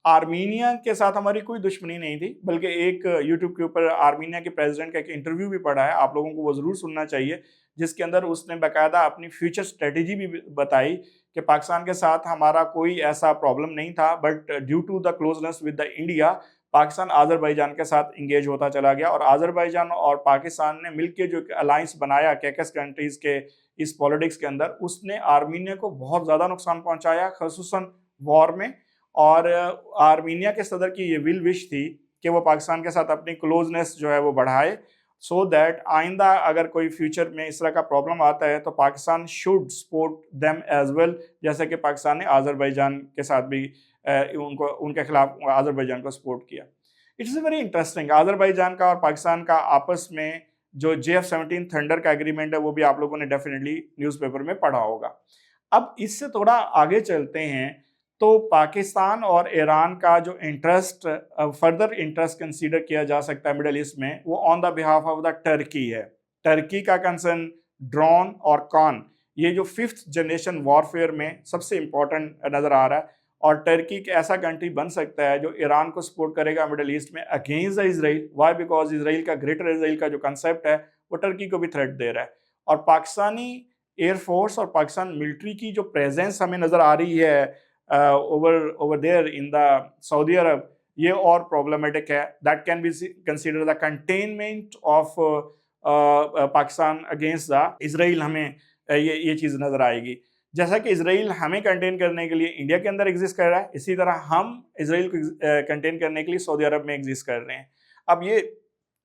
आर्मीनिया के साथ हमारी कोई दुश्मनी नहीं थी, बल्कि एक यूट्यूब के ऊपर आर्मीनिया के प्रेसिडेंट का एक इंटरव्यू भी पड़ा है, आप लोगों को वो ज़रूर सुनना चाहिए, जिसके अंदर उसने बाकायदा अपनी फ्यूचर स्ट्रेटेजी भी बताई कि पाकिस्तान के साथ हमारा कोई ऐसा प्रॉब्लम नहीं था, but due to the closeness with the India, Pakistan Azerbaijan के साथ इंगेज होता चला गया और आज़रबाईजान और पाकिस्तान ने मिलकर जो अलायंस बनाया कैकस कंट्रीज़ के इस पॉलिटिक्स के अंदर, उसने आर्मीनिया को बहुत ज़्यादा नुकसान पहुंचाया, खसूसन वॉर में। और आर्मीनिया के सदर की ये विल विश थी कि वो पाकिस्तान के साथ अपनी क्लोजनेस जो है वो बढ़ाए, सो दैट आइंदा अगर कोई फ्यूचर में इस तरह का प्रॉब्लम आता है तो Pakistan should support them as well, जैसे कि पाकिस्तान ने आज़रबाईजान के साथ भी उनको उनके खिलाफ आज़रबाईजान को सपोर्ट किया। इट्स वेरी इंटरेस्टिंग, आज़रबाईजान का और पाकिस्तान का आपस में जो JF-17 थंडर का एग्रीमेंट है वो भी आप लोगों ने डेफिनेटली न्यूज़पेपर में पढ़ा होगा। अब इससे थोड़ा आगे चलते हैं, तो पाकिस्तान और ईरान का जो इंटरेस्ट फर्दर इंटरेस्ट कंसीडर किया जा सकता है मिडल ईस्ट में, वो on the behalf of the Turkey है। टर्की का कंसर्न ड्रोन और कॉन, ये जो 5th जनरेशन वॉरफेयर में सबसे इंपॉर्टेंट नज़र आ रहा है, और टर्की एक ऐसा कंट्री बन सकता है जो ईरान को सपोर्ट करेगा मिडल ईस्ट में against the Israel. Why? Because Israel का ग्रेटर इजराइल का जो कंसेप्ट है वो टर्की को भी थ्रेट दे रहा है, और पाकिस्तानी एयरफोर्स और पाकिस्तान मिलिट्री की जो प्रेजेंस हमें नज़र आ रही है over there in the Saudi Arab, ये और प्रॉब्लमेटिक है। That can be consider the containment of Pakistan against the Israel. हमें ये चीज़ नज़र आएगी, जैसा कि इसराइल हमें कंटेन करने के लिए इंडिया के अंदर एग्जिस्ट कर रहा है, इसी तरह हम इसराइल को कंटेन करने के लिए सऊदी अरब में एग्जिस्ट कर रहे हैं। अब ये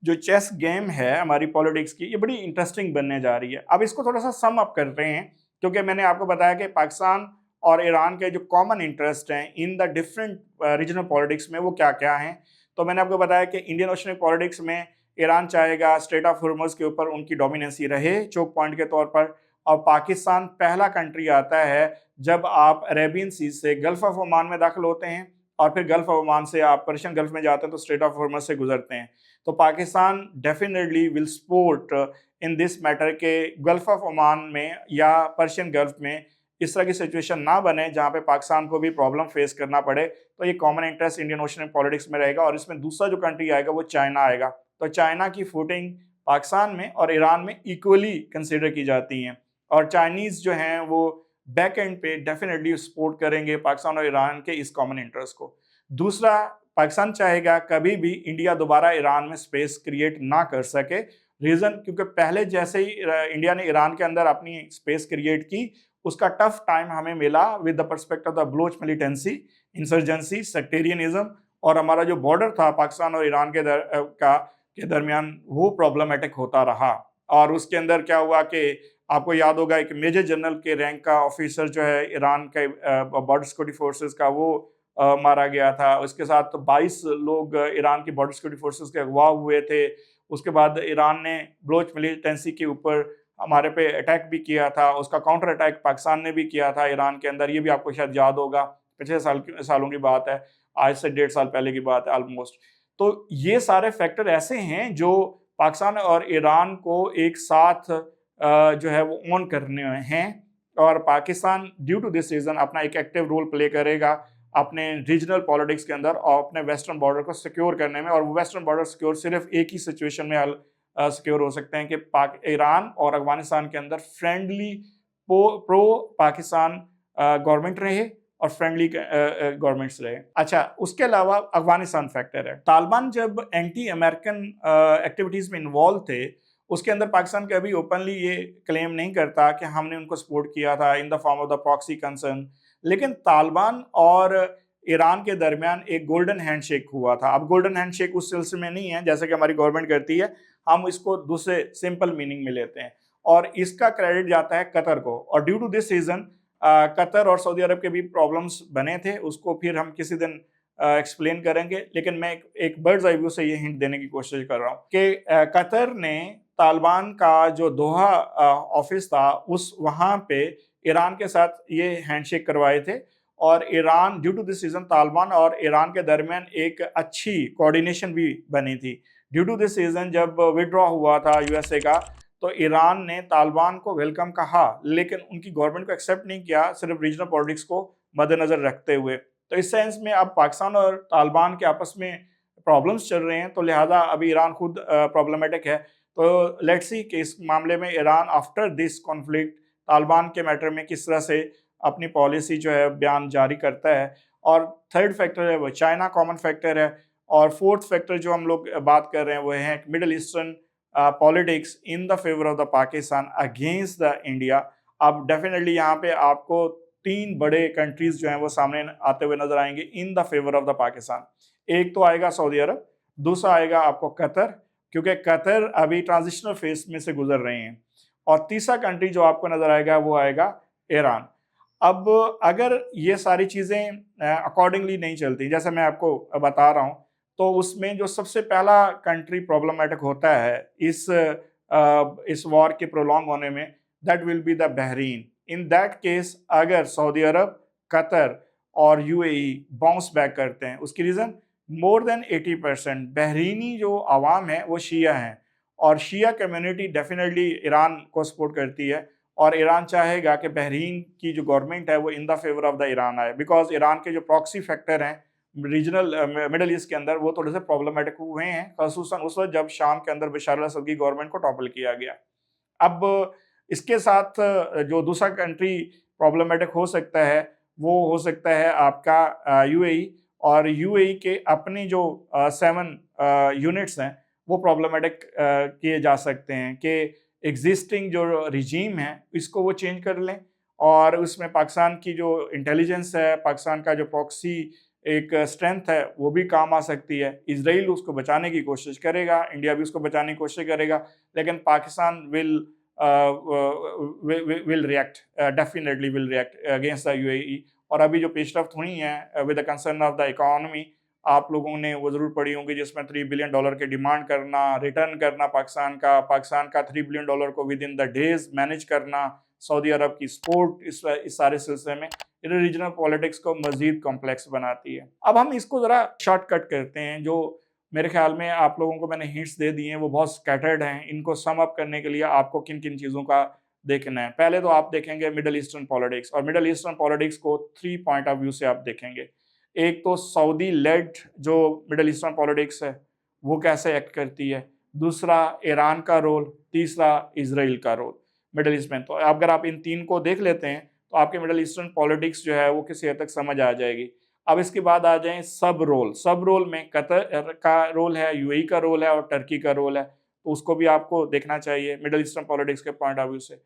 जो चेस गेम है हमारी पॉलिटिक्स की, ये बड़ी इंटरेस्टिंग बनने जा रही है। अब इसको थोड़ा सा सम अप कर रहे हैं, क्योंकि मैंने आपको बताया कि पाकिस्तान और ईरान के जो कॉमन इंटरेस्ट हैं in the different regional politics में वो क्या क्या हैं। तो मैंने आपको बताया कि इंडियन ओशनिक पॉलिटिक्स में ईरान चाहेगा स्ट्रेट ऑफ हॉर्मुज़ के ऊपर उनकी डोमिनेंसी रहे चोक पॉइंट के तौर पर, और पाकिस्तान पहला कंट्री आता है जब आप अरेबियन सी से गल्फ ऑफ ओमान में दाखिल होते हैं, और फिर गल्फ ऑफ ओमान से आप पर्शियन गल्फ में जाते हैं तो स्ट्रेट ऑफ हॉर्मुज़ से गुजरते हैं। तो Pakistan definitely will support in this matter के गल्फ ऑफ ओमान में या पर्शियन गल्फ में इस तरह की सिचुएशन ना बने जहां पे पाकिस्तान को भी प्रॉब्लम फेस करना पड़े। तो ये common interest Indian ocean politics में रहेगा, और इसमें दूसरा जो कंट्री आएगा वो चाइना आएगा। तो चाइना की फुटिंग पाकिस्तान में और ईरान में इक्वली कंसिडर की जाती हैं, और चाइनीज़ जो हैं वो बैक एंड पे डेफिनेटली सपोर्ट करेंगे पाकिस्तान और ईरान के इस कॉमन इंटरेस्ट को। दूसरा, पाकिस्तान चाहेगा कभी भी इंडिया दोबारा ईरान में स्पेस क्रिएट ना कर सके। रीज़न, क्योंकि पहले जैसे ही इंडिया ने ईरान के अंदर अपनी स्पेस क्रिएट की, उसका टफ टाइम हमें मिला with the perspective of the Baloch militancy, insurgency, sectarianism, और हमारा जो बॉर्डर था पाकिस्तान और ईरान के दरमियान वो प्रॉब्लमैटिक होता रहा। और उसके अंदर क्या हुआ कि आपको याद होगा एक मेजर जनरल के रैंक का ऑफिसर जो है ईरान के बॉर्डर सिक्योरिटी फोर्सेस का, वो मारा गया था। उसके साथ 22 लोग ईरान की बॉर्डर सिक्योरिटी फोर्सेस के अगवा हुए थे। उसके बाद ईरान ने बलोच मिलिटेंसी के ऊपर हमारे पे अटैक भी किया था, उसका काउंटर अटैक पाकिस्तान ने भी किया था ईरान के अंदर, ये भी आपको शायद याद होगा। पिछले सालों की बात है, आज से 1.5 साल पहले की बात है ऑलमोस्ट। तो ये सारे फैक्टर ऐसे हैं जो पाकिस्तान और ईरान को एक साथ जो है वो ऑन करने हैं, और Pakistan due to this reason अपना एक एक्टिव रोल प्ले करेगा अपने रीजनल पॉलिटिक्स के अंदर और अपने वेस्टर्न बॉर्डर को सिक्योर करने में। और वो वेस्टर्न बॉर्डर सिक्योर सिर्फ एक ही सिचुएशन में सिक्योर हो सकते हैं कि ईरान और अफगानिस्तान के अंदर फ्रेंडली प्रो पाकिस्तान गवर्नमेंट रहे और फ्रेंडली गवर्नमेंट्स रहे। अच्छा, उसके अलावा अफगानिस्तान फैक्टर है। तालिबान जब एंटी अमेरिकन एक्टिविटीज़ में इन्वॉल्व थे, उसके अंदर पाकिस्तान कभी ओपनली ये क्लेम नहीं करता कि हमने उनको सपोर्ट किया था in the form of the proxy concern, लेकिन तालिबान और ईरान के दरमियान एक गोल्डन हैंडशेक हुआ था। अब गोल्डन हैंडशेक उस सिलसिले में नहीं है जैसे कि हमारी गवर्नमेंट करती है, हम इसको दूसरे सिंपल मीनिंग में लेते हैं, और इसका क्रेडिट जाता है कतर को। और due to this reason Qatar और सऊदी अरब के भी प्रॉब्लम्स बने थे, उसको फिर हम किसी दिन एक्सप्लेन करेंगे। लेकिन मैं एक बर्ड्स आई व्यू से ये हिंट देने की कोशिश कर रहा हूँ कि कतर ने तालिबान का जो दोहा ऑफिस था उस वहाँ पे ईरान के साथ ये हैंडशेक करवाए थे, और Iran due to this reason Taliban और ईरान के दरमियान एक अच्छी कोऑर्डिनेशन भी बनी थी। ड्यू टू दिस रीज़न जब विड्रॉ हुआ था यूएसए का, तो ईरान ने तालिबान को वेलकम कहा, लेकिन उनकी गवर्नमेंट को एक्सेप्ट नहीं किया, सिर्फ रीजनल पॉलिटिक्स को मद्देनजर रखते हुए। तो इस सेंस में अब पाकिस्तान और तालिबान के आपस में प्रॉब्लम्स चल रहे हैं, तो लिहाजा अभी ईरान खुद प्रॉब्लमेटिक है। तो लेट्स सी कि इस मामले में Iran after this conflict Taliban के मैटर में किस तरह से अपनी पॉलिसी जो है बयान जारी करता है। और थर्ड फैक्टर है वो चाइना, कॉमन फैक्टर है। और फोर्थ फैक्टर जो हम लोग बात कर रहे हैं वो है middle eastern politics in the favour of the Pakistan against the India. अब डेफिनेटली यहाँ पे आपको तीन बड़े कंट्रीज जो हैं वो सामने आते हुए नजर आएंगे in the favour of the Pakistan. एक तो आएगा सऊदी अरब, दूसरा आएगा आपको कतर, क्योंकि कतर अभी ट्रांजिशनल फेज में से गुजर रहे हैं, और तीसरा कंट्री जो आपको नजर आएगा वो आएगा ईरान। अब अगर ये सारी चीज़ें अकॉर्डिंगली नहीं चलती जैसे मैं आपको बता रहा हूँ, तो उसमें जो सबसे पहला कंट्री प्रॉब्लमेटिक होता है इस वॉर के प्रोलॉन्ग होने में, that will be the Bahrain. In that case अगर सऊदी अरब, कतर और यूएई बाउंस बैक करते हैं, उसकी रीज़न मोर देन 80% बहरीनी जो आवाम है वो शिया हैं, और शिया कम्युनिटी डेफिनेटली ईरान को सपोर्ट करती है, और ईरान चाहेगा कि बहरीन की जो गवर्नमेंट है वो in the favour of the Iran आए, बिकॉज ईरान के जो प्रॉक्सी फैक्टर हैं रीजनल मिडल ईस्ट के अंदर वो थोड़े से प्रॉब्लमेटिक हुए हैं, खसूसन उस वक्त जब शाम के अंदर बशर अल असद की गवर्नमेंट को टॉपल किया गया। अब इसके साथ जो दूसरा कंट्री प्रॉब्लमेटिक हो सकता है वो हो सकता है आपका यूएई, और यूएई के अपने जो 7 यूनिट्स हैं वो प्रॉब्लमेटिक किए जा सकते हैं कि एग्जिस्टिंग जो रिजीम है इसको वो चेंज कर लें, और उसमें पाकिस्तान की जो इंटेलिजेंस है, पाकिस्तान का जो प्रॉक्सी एक स्ट्रेंथ है वो भी काम आ सकती है। इजराइल उसको बचाने की कोशिश करेगा, इंडिया भी उसको बचाने की कोशिश करेगा, लेकिन Pakistan will react, definitely will react against the UAE. और अभी जो पेशरफ्त हुई हैं with the concern of the economy, आप लोगों ने वो ज़रूर पढ़ी होंगी, जिसमें $3 बिलियन के डिमांड करना, रिटर्न करना पाकिस्तान का $3 बिलियन को with in the days manage करना, सऊदी अरब की सपोर्ट इस सारे सिलसिले में रीजनल पॉलिटिक्स को मजीद कॉम्प्लेक्स बनाती है। अब हम इसको ज़रा शॉर्टकट करते हैं, जो मेरे ख्याल में आप लोगों को मैंने हिंट्स दे दिए हैं वो बहुत स्कैटर्ड हैं। इनको सम अप करने के लिए आपको किन किन चीज़ों का देखना है। पहले तो आप देखेंगे मिडल ईस्टर्न पॉलिटिक्स, और मिडल ईस्टर्न पॉलिटिक्स को 3 पॉइंट ऑफ व्यू से आप देखेंगे। एक तो सऊदी लेड जो मिडल ईस्टर्न पॉलिटिक्स है वो कैसे एक्ट करती है, दूसरा ईरान का रोल, तीसरा इजराइल का रोल मिडल ईस्ट में। तो अगर आप इन तीन को देख लेते हैं तो आपके मिडल ईस्टर्न पॉलिटिक्स जो है वो किसी हद तक समझ आ जाएगी। अब इसके बाद आ जाएं सब रोल। सब रोल में कतर का रोल है, यूएई का रोल है और टर्की का रोल है, तो उसको भी आपको देखना चाहिए मिडल ईस्टर्न पॉलिटिक्स के पॉइंट ऑफ व्यू से।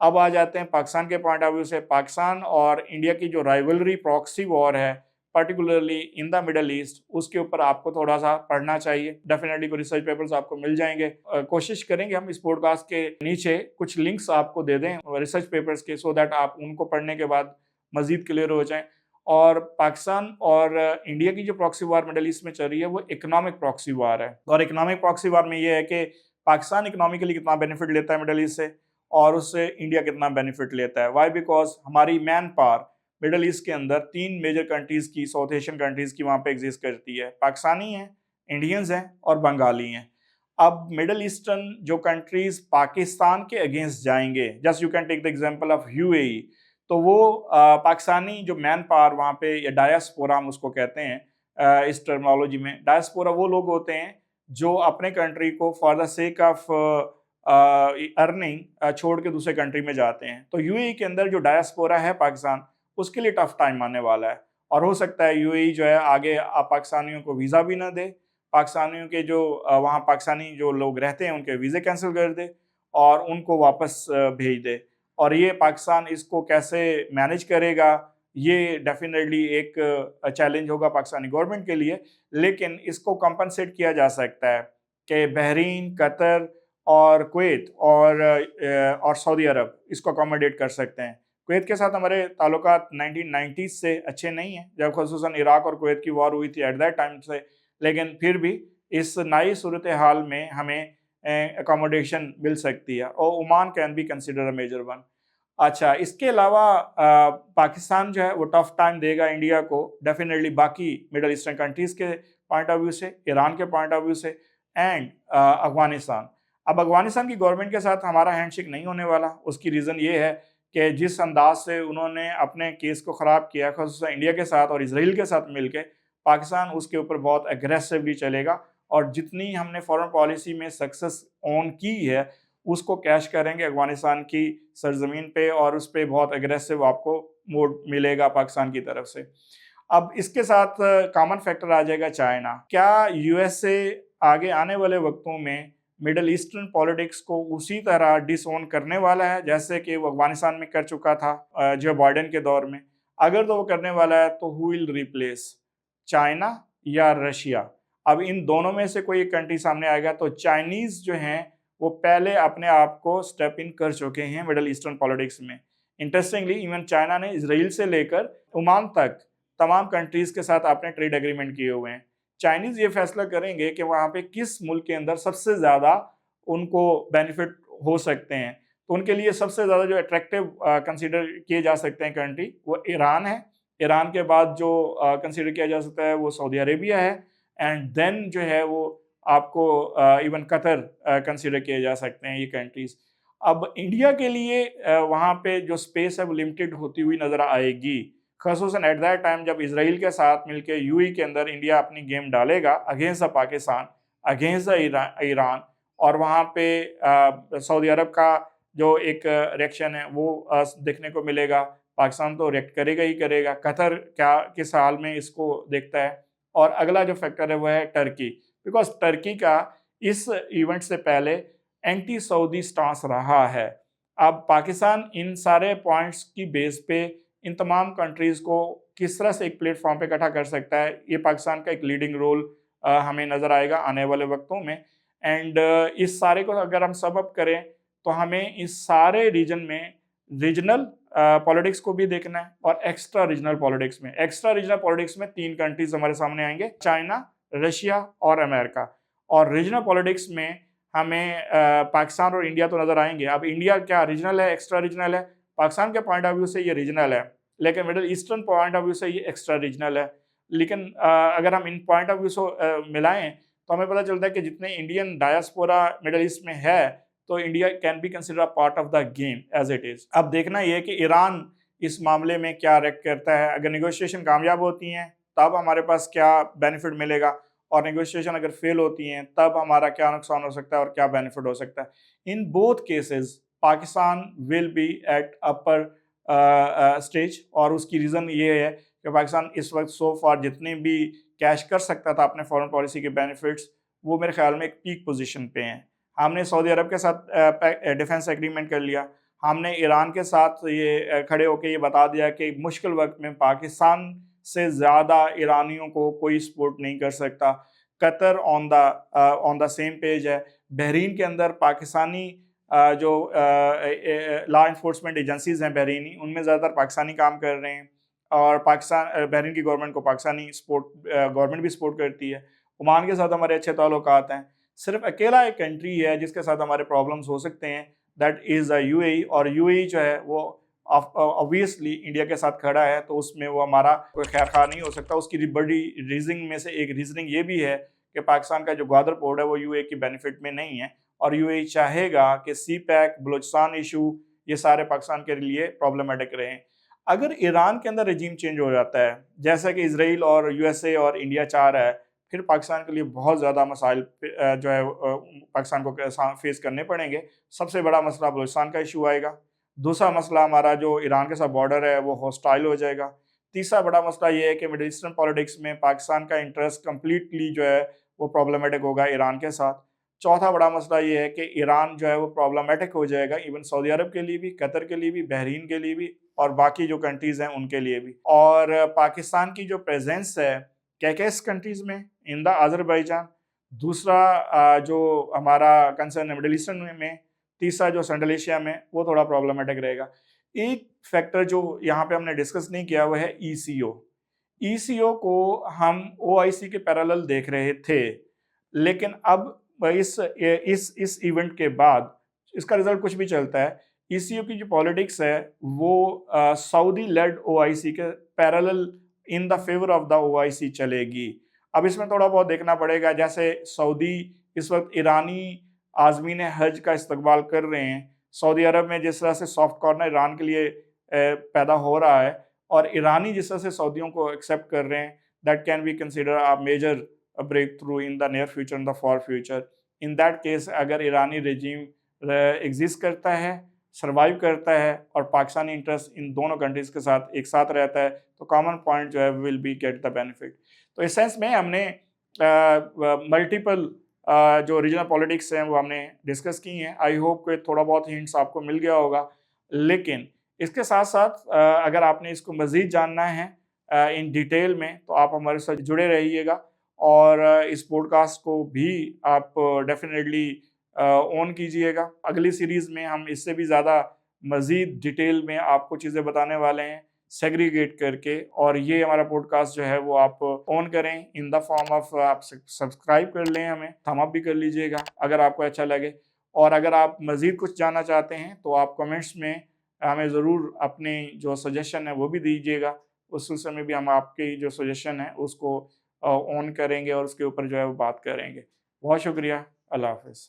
अब आ जाते हैं पाकिस्तान के पॉइंट ऑफ व्यू से। पाकिस्तान और इंडिया की जो राइवलरी प्रॉक्सी वॉर है particularly in the middle east, उसके ऊपर आपको थोड़ा सा पढ़ना चाहिए। डेफिनेटली कोई रिसर्च पेपर्स आपको मिल जाएंगे। कोशिश करेंगे हम इस पॉडकास्ट के नीचे कुछ लिंक्स आपको दे दें रिसर्च पेपर्स के, सो दैट आप उनको पढ़ने के बाद मजीद क्लियर हो जाएं। और पाकिस्तान और इंडिया की जो प्रॉक्सी वार मिडल ईस्ट में चल रही है वो इकोनॉमिक प्रॉक्सी वार है, और इकोनॉमिक प्रॉक्सी वार में ये है कि पाकिस्तान इकोनॉमिकली कितना बेनिफिट लेता है मिडल ईस्ट से, और उससे इंडिया कितना बेनिफिट लेता है। वाई? बिकॉज हमारी मैन पावर मिडल ईस्ट के अंदर 3 मेजर कंट्रीज की, साउथ एशियन कंट्रीज की वहाँ पे एग्जिस्ट करती है। पाकिस्तानी हैं, इंडियंस हैं और बंगाली हैं। अब मिडल ईस्टर्न जो कंट्रीज पाकिस्तान के अगेंस्ट जाएंगे, just you can take the example of UAE, तो वो पाकिस्तानी जो मैन पावर वहाँ पे, या डायस्पोरा हम उसको कहते हैं इस टर्मिनोलॉजी में। डायस्पोरा वो लोग होते हैं जो अपने कंट्री को for the sake of earning छोड़ के दूसरे कंट्री में जाते हैं। तो यूएई के अंदर जो डायस्पोरा है पाकिस्तान, उसके लिए टफ टाइम आने वाला है, और हो सकता है यूएई जो है आगे पाकिस्तानियों को वीज़ा भी ना दे, पाकिस्तानियों के जो वहाँ पाकिस्तानी जो लोग रहते हैं उनके वीज़े कैंसिल कर दे और उनको वापस भेज दे। और ये पाकिस्तान इसको कैसे मैनेज करेगा, ये डेफिनेटली एक चैलेंज होगा पाकिस्तानी गवर्नमेंट के लिए। लेकिन इसको कंपनसेट किया जा सकता है कि बहरीन, कतर और कुवैत और सऊदी अरब इसको अकोमोडेट कर सकते हैं। कुवैत के साथ हमारे ताल्लुकात 1990s से अच्छे नहीं हैं, जब खसूसन इराक और कुवैत की वॉर हुई थी एट दैट टाइम से, लेकिन फिर भी इस नई सूरत हाल में हमें अकोमोडेशन मिल सकती है, और Oman can be consider a major one. अच्छा, इसके अलावा पाकिस्तान जो है वो टफ टाइम देगा इंडिया को डेफिनेटली, बाकी मिडल ईस्टर्न कंट्रीज़ के पॉइंट ऑफ व्यू से, ईरान के पॉइंट ऑफ व्यू से, एंड अफगानिस्तान। अब अफगानिस्तान की गवर्नमेंट के साथ हमारा हैंडशेक नहीं होने वाला। उसकी रीज़न ये है कि जिस अंदाज से उन्होंने अपने केस को ख़राब किया, ख़ासतौर से इंडिया के साथ और इसराइल के साथ मिलके, पाकिस्तान उसके ऊपर बहुत एग्रेसिवली चलेगा और जितनी हमने फॉरेन पॉलिसी में सक्सेस ऑन की है, उसको कैश करेंगे अफ़गानिस्तान की सरज़मीन पे और उस पे बहुत एग्रेसिव आपको मोड मिलेगा पाकिस्तान की तरफ से। अब इसके साथ कॉमन फैक्टर आ जाएगा चाइना। क्या यूएसए आगे आने वाले वक़्तों में मिडल ईस्टर्न पॉलिटिक्स को उसी तरह डिसओन करने वाला है जैसे कि वो अफ़गानिस्तान में कर चुका था जो बाइडेन के दौर में? अगर तो वो करने वाला है तो हू विल रिप्लेस चाइना या रशिया? अब इन दोनों में से कोई एक कंट्री सामने आएगा तो चाइनीज़ जो हैं वो पहले अपने आप को स्टेप इन कर चुके हैं मिडल ईस्टर्न पॉलिटिक्स में। इंटरेस्टिंगली इवन चाइना ने इज़राइल से लेकर ओमान तक तमाम कंट्रीज़ के साथ आपने ट्रेड एग्रीमेंट किए हुए हैं। चाइनीज़ ये फैसला करेंगे कि वहाँ पे किस मुल्क के अंदर सबसे ज़्यादा उनको बेनिफिट हो सकते हैं। तो उनके लिए सबसे ज़्यादा जो अट्रैक्टिव कंसीडर किए जा सकते हैं कंट्री, वो ईरान है। ईरान के बाद जो कंसीडर किया जा सकता है वो सऊदी अरेबिया है एंड देन जो है वो आपको इवन कतर कंसीडर किए जा सकते हैं ये कंट्रीज़। अब इंडिया के लिए वहाँ पे जो स्पेस है वो लिमिटेड होती हुई नज़र आएगी। ख़ुसूसन एट दैट टाइम जब इज़राइल के साथ मिलके यूएई के अंदर इंडिया अपनी गेम डालेगा against the Pakistan, against the Iran और वहाँ पे सऊदी अरब का जो एक रिएक्शन है वो देखने को मिलेगा। पाकिस्तान तो रिएक्ट करेगा ही करेगा। कतर क्या किस हाल में इसको देखता है? और अगला जो फैक्टर है वो है टर्की, बिकॉज़ टर्की का इस इवेंट से पहले एंटी सऊदी स्टांस रहा है। अब पाकिस्तान इन सारे पॉइंट्स की बेस पे इन तमाम कंट्रीज़ को किस तरह से एक प्लेटफ़ॉर्म पे इकट्ठा कर सकता है, ये पाकिस्तान का एक लीडिंग रोल हमें नज़र आएगा आने वाले वक़्तों में एंड इस सारे को अगर हम सम अप करें, तो हमें इस सारे रीजन में रीजनल पॉलिटिक्स को भी देखना है और एक्स्ट्रा रीजनल पॉलिटिक्स में। एक्स्ट्रा रीजनल पॉलिटिक्स में 3 कंट्रीज़ हमारे सामने आएँगे, चाइना, रशिया और अमेरिका और रीजनल पॉलिटिक्स में हमें पाकिस्तान और इंडिया तो नज़र आएँगे। अब इंडिया क्या रीजनल है, एक्स्ट्रा रीजनल है? पाकिस्तान के पॉइंट ऑफ व्यू से ये रीजनल है, लेकिन middle eastern point of view से ये एक्स्ट्रा रीजनल है। लेकिन अगर हम इन पॉइंट ऑफ व्यू को मिलाएँ, तो हमें पता चलता है कि जितने इंडियन डायस्पोरा मिडल ईस्ट में है, तो India can be consider a part of the game as it is. अब देखना ये है कि ईरान इस मामले में क्या रिएक्ट करता है। अगर नेगोशिएशन कामयाब होती हैं, तब हमारे पास क्या बेनिफिट मिलेगा और नेगोशिएशन अगर फेल होती हैं, तब हमारा क्या नुकसान हो सकता है और क्या बेनिफिट हो सकता है। In both cases Pakistan will be at upper stage और उसकी रीज़न ये है कि पाकिस्तान इस वक्त सो फार जितने भी कैश कर सकता था अपने फॉरेन पॉलिसी के बेनिफिट्स, वो मेरे ख्याल में एक पीक पोजीशन पे हैं। हमने सऊदी अरब के साथ डिफेंस एग्रीमेंट कर लिया। हमने ईरान के साथ ये खड़े होके ये बता दिया कि मुश्किल वक़्त में पाकिस्तान से ज़्यादा ईरानियों को कोई सपोर्ट नहीं कर सकता। Qatar on the same page है। बहरीन के अंदर पाकिस्तानी जो लॉ एनफोर्समेंट एजेंसीज़ हैं बहरीनी, उनमें ज़्यादातर पाकिस्तानी काम कर रहे हैं और पाकिस्तान बहरीन की गवर्नमेंट को पाकिस्तानी गवर्नमेंट भी सपोर्ट करती है। ओमान के साथ हमारे अच्छे ताल्लुकात हैं। सिर्फ अकेला एक कंट्री है जिसके साथ हमारे प्रॉब्लम्स हो सकते हैं, दैट इज़ यूएई और यूएई जो है वो ऑब्वियसली इंडिया के साथ खड़ा है, तो उसमें वो हमारा कोई खैर-खा नहीं हो सकता। उसकी बड़ी रीज़निंग में से एक रीज़निंग ये भी है कि पाकिस्तान का जो ग्वादर पोर्ट है वो यूएई की बेनिफिट में नहीं है और यूएई चाहेगा कि सीपैक, बलूचिस्तान इशू ये सारे पाकिस्तान के लिए प्रॉब्लमैटिक रहें। अगर ईरान के अंदर रजीम चेंज हो जाता है, जैसा कि इज़राइल और यूएसए और इंडिया चाह रहा है, फिर पाकिस्तान के लिए बहुत ज़्यादा मसाइल जो है पाकिस्तान को फेस करने पड़ेंगे। सबसे बड़ा मसला बलूचिस्तान का इशू आएगा। दूसरा मसला हमारा जो ईरान के साथ बॉर्डर है वो हॉस्टाइल हो जाएगा। तीसरा बड़ा मसला ये है कि मिडल ईस्टर्न पॉलिटिक्स में पाकिस्तान का इंटरेस्ट कंप्लीटली जो है वो प्रॉब्लमैटिक होगा ईरान के साथ। चौथा बड़ा मसला ये है कि ईरान जो है वो प्रॉब्लमैटिक हो जाएगा इवन सऊदी अरब के लिए भी, कतर के लिए भी, बहरीन के लिए भी और बाकी जो कंट्रीज़ हैं उनके लिए भी। और पाकिस्तान की जो प्रेज़ेंस है क्या-क्या इस कंट्रीज़ में इन द अज़रबैजान, दूसरा जो हमारा कंसर्न है मिडल ईस्टर्न में, तीसरा जो सेंट्रल एशिया में, वो थोड़ा प्रॉब्लमैटिक रहेगा। एक फैक्टर जो यहाँ पे हमने डिस्कस नहीं किया वो है ईसीओ। ईसीओ को हम ओआईसी के पैरेलल देख रहे थे, लेकिन अब इस इवेंट के बाद इसका रिज़ल्ट कुछ भी चलता है, ईसीओ की जो पॉलिटिक्स है वो सऊदी लेड ओआईसी के parallel in the favour of the OIC चलेगी। अब इसमें थोड़ा बहुत देखना पड़ेगा, जैसे सऊदी इस वक़्त ईरानी आज़मीन हज का इस्तकबाल कर रहे हैं, सऊदी अरब में जिस तरह से सॉफ्ट कॉर्नर ईरान के लिए पैदा हो रहा है और ईरानी जिस तरह से सऊदियों को एक्सेप्ट कर रहे हैं, that can be consider a major break through in the near future, in the far future. In that case अगर ईरानी रेजिम एग्जिस्ट करता है, सर्वाइव करता है और पाकिस्तानी इंटरेस्ट इन दोनों कंट्रीज के साथ एक साथ रहता है, तो कॉमन पॉइंट जो है will be get the benefit. तो इस सेंस में हमने मल्टीपल जो रीजनल पॉलिटिक्स हैं वो हमने डिस्कस की हैं। आई होप कि थोड़ा बहुत हिंट्स आपको मिल गया होगा। लेकिन इसके साथ साथ अगर आपने इसको मज़ीद जानना है इन डिटेल में, तो आप हमारे साथ जुड़े रहिएगा और इस पॉडकास्ट को भी आप डेफिनेटली ऑन कीजिएगा। अगली सीरीज़ में हम इससे भी ज़्यादा मज़ीद डिटेल में आपको चीज़ें बताने वाले हैं, सेग्रीगेट करके। और ये हमारा पॉडकास्ट जो है वो आप ऑन करें इन द फॉर्म ऑफ आप सब्सक्राइब कर लें, हमें थम अप भी कर लीजिएगा अगर आपको अच्छा लगे। और अगर आप मज़ीद कुछ जानना चाहते हैं तो आप कमेंट्स में हमें ज़रूर अपनी जो सजेशन है वो भी दीजिएगा। उस सिलसिले में भी हम आपकी जो सजेशन है उसको ऑन करेंगे और उसके ऊपर जो है वो बात करेंगे। बहुत शुक्रिया। अल्लाह हाफ़िज़।